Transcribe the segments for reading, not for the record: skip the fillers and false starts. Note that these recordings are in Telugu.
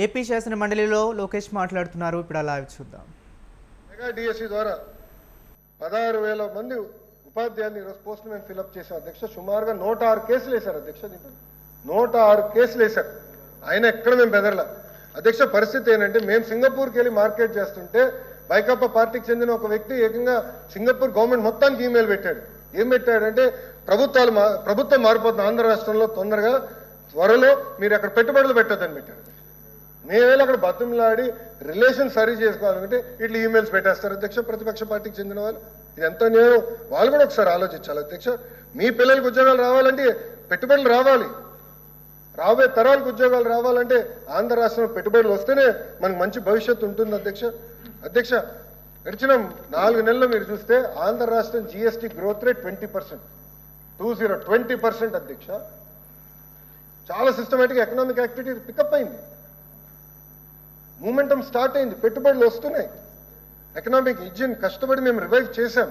ఏపీ శాసన మండలిలో లోకేష్ మాట్లాడుతున్నారు. ఇప్పుడు అలా చూద్దాం. మెగా డిఎస్సి ద్వారా 16,000 మంది ఉపాధ్యాయులు ఈరోజు పోస్ట్ మ్యాన్ ఫిల్అప్ చేశారు అధ్యక్ష. సుమారుగా 106 కేసులు వేశారు అధ్యక్ష. 106 కేసులు వేశారు. ఆయన ఎక్కడ మేము బెదరలా అధ్యక్ష. పరిస్థితి ఏంటంటే మేము సింగపూర్కి వెళ్ళి మార్కెట్ చేస్తుంటే వైకాపా పార్టీకి చెందిన ఒక వ్యక్తి ఏకంగా సింగపూర్ గవర్నమెంట్ మొత్తానికి ఈమెయిల్ పెట్టాడు. ఏం పెట్టాడంటే ప్రభుత్వం మారిపోతుంది ఆంధ్ర రాష్ట్రంలో, తొందరగా త్వరలో మీరు అక్కడ పెట్టుబడులు పెట్టొద్దని పెట్టాడు. మేమేళ అక్కడ బతుములాడి రిలేషన్ సరి చేసుకోవాలంటే ఇట్లా ఈమెయిల్స్ పెట్టేస్తారు అధ్యక్ష ప్రతిపక్ష పార్టీకి చెందిన వాళ్ళు. ఇదంతా నేను వాళ్ళు కూడా ఒకసారి ఆలోచించాలి అధ్యక్ష. మీ పిల్లలకు ఉద్యోగాలు రావాలంటే పెట్టుబడులు రావాలి, రాబోయే తరాలకు ఉద్యోగాలు రావాలంటే ఆంధ్ర రాష్ట్రంలో పెట్టుబడులు వస్తేనే మనకు మంచి భవిష్యత్తు ఉంటుంది అధ్యక్ష. అధ్యక్ష గడిచిన 4 నెలలు మీరు చూస్తే ఆంధ్ర రాష్ట్రం జిఎస్టీ గ్రోత్ రేట్ 20%, 20% అధ్యక్ష. చాలా సిస్టమేటిక్ ఎకనామిక్ యాక్టివిటీ పికప్ అయింది, మూమెంటం స్టార్ట్ అయింది, పెట్టుబడులు వస్తున్నాయి. ఎకనామిక్ ఇంజిన్ కష్టపడి మేము రివైవ్ చేశాం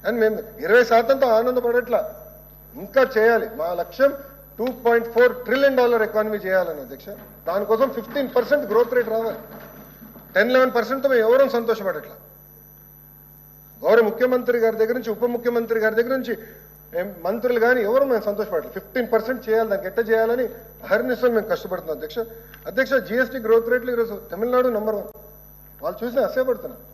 అని మేము 20%తో ఆనందపడట్లా, ఇంకా చేయాలి. మా లక్ష్యం $2.4 ట్రిలియన్ ఎకానమీ చేయాలని అధ్యక్ష. దానికోసం 15% గ్రోత్ రేట్ రావాలి. 10-11%తో మేము ఎవరూ సంతోషపడట్లా. గౌరవ ముఖ్యమంత్రి గారి దగ్గర నుంచి, ఉప ముఖ్యమంత్రి గారి దగ్గర నుంచి మంత్రులు కానీ ఎవరు మేము సంతోషపడలేదు. 15% చేయాలి, దానికి ఎట్ట చేయాలని అహర్నిశలు మేము కష్టపడుతున్నాం అధ్యక్ష. అధ్యక్ష జిఎస్టీ గ్రోత్ రేట్లు ఈరోజు తమిళనాడు నంబర్ 1. వాళ్ళు చూసినా అసూయపడుతున్నారు.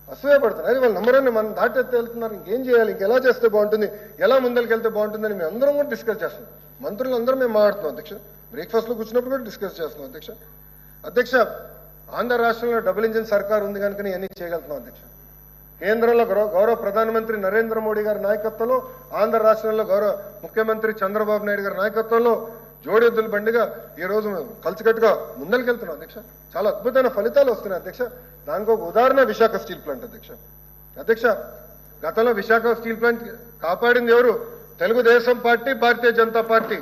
అది వాళ్ళు నంబర్ 1 మనం దాటెత్తే వెళ్తున్నారు. ఇంకేం చేయాలి, ఇంకెలా చేస్తే బాగుంటుంది, ఎలా ముందరికి వెళ్తే బాగుంటుందని మేము అందరం కూడా డిస్కస్ చేస్తున్నాం. మంత్రులు అందరం మేము మాట్లాడుతున్నాం అధ్యక్ష. బ్రేక్ఫాస్ట్లో కూర్చున్నప్పుడు కూడా డిస్కస్ చేస్తున్నాం అధ్యక్ష. అధ్యక్ష ఆంధ్ర రాష్ట్రంలో డబుల్ ఇంజిన్ సర్కార్ ఉంది కనుక ఇవన్నీ చేయగలుగుతున్నాం అధ్యక్ష. కేంద్రంలో గౌరవ ప్రధానమంత్రి నరేంద్ర మోడీ గారి నాయకత్వంలో, ఆంధ్ర రాష్ట్రంలో గౌరవ ముఖ్యమంత్రి చంద్రబాబు నాయుడు గారి నాయకత్వంలో జోడెద్దుల బండిగా ఈరోజు మేము కలిసికట్టుగా ముందరికెళ్తున్నాం అధ్యక్ష. చాలా అద్భుతమైన ఫలితాలు వస్తున్నాయి అధ్యక్ష. దానికి ఒక ఉదాహరణ విశాఖ స్టీల్ ప్లాంట్ అధ్యక్ష. అధ్యక్ష గతంలో విశాఖ స్టీల్ ప్లాంట్ కాపాడింది ఎవరు? Telugu Desam party, Bharatiya Janata party.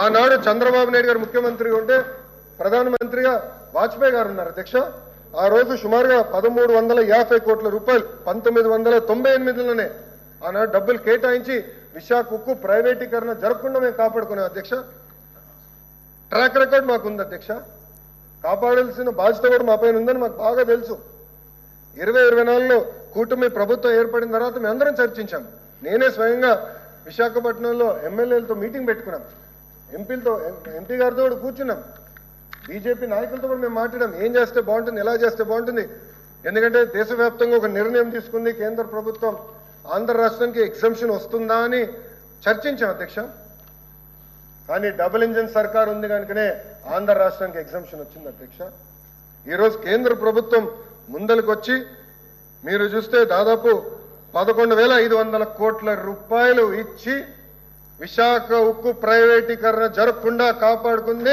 ఆనాడు చంద్రబాబు నాయుడు గారు ముఖ్యమంత్రిగా ఉంటే ప్రధానమంత్రిగా వాజ్పేయి గారు ఉన్నారు అధ్యక్ష. ఆ రోజు సుమారుగా 1,350 కోట్ల రూపాయలు 1998లోనే ఆనాడు డబ్బులు కేటాయించి విశాఖ ఉక్కు ప్రైవేటీకరణ జరగకుండా మేము కాపాడుకున్నాం అధ్యక్ష. ట్రాక్ రికార్డ్ మాకుంది అధ్యక్ష. కాపాడాల్సిన బాధ్యత కూడా మా పైన ఉందని మాకు బాగా తెలుసు. 2024లో కూటమి ప్రభుత్వం ఏర్పడిన తర్వాత మేము అందరం చర్చించాం. నేనే స్వయంగా విశాఖపట్నంలో ఎమ్మెల్యేలతో మీటింగ్ పెట్టుకున్నాం, ఎంపీ గారితో కూడా కూర్చున్నాం, బీజేపీ నాయకులతో కూడా మేము మాట్లాడాం. ఏం చేస్తే బాగుంటుంది, ఎలా చేస్తే బాగుంటుంది. ఎందుకంటే దేశవ్యాప్తంగా ఒక నిర్ణయం తీసుకుంది కేంద్ర ప్రభుత్వం, ఆంధ్ర రాష్ట్రానికి ఎగ్జంప్షన్ వస్తుందా అని చర్చించాం అధ్యక్ష. కానీ డబుల్ ఇంజిన్ సర్కార్ ఉంది కనుకనే ఆంధ్ర రాష్ట్రానికి ఎగ్జంప్షన్ వచ్చింది అధ్యక్ష. ఈరోజు కేంద్ర ప్రభుత్వం ముందలకు వచ్చి మీరు చూస్తే దాదాపు 11,500 కోట్ల రూపాయలు ఇచ్చి విశాఖ ఉక్కు ప్రైవేటీకరణ జరగకుండా కాపాడుకుంది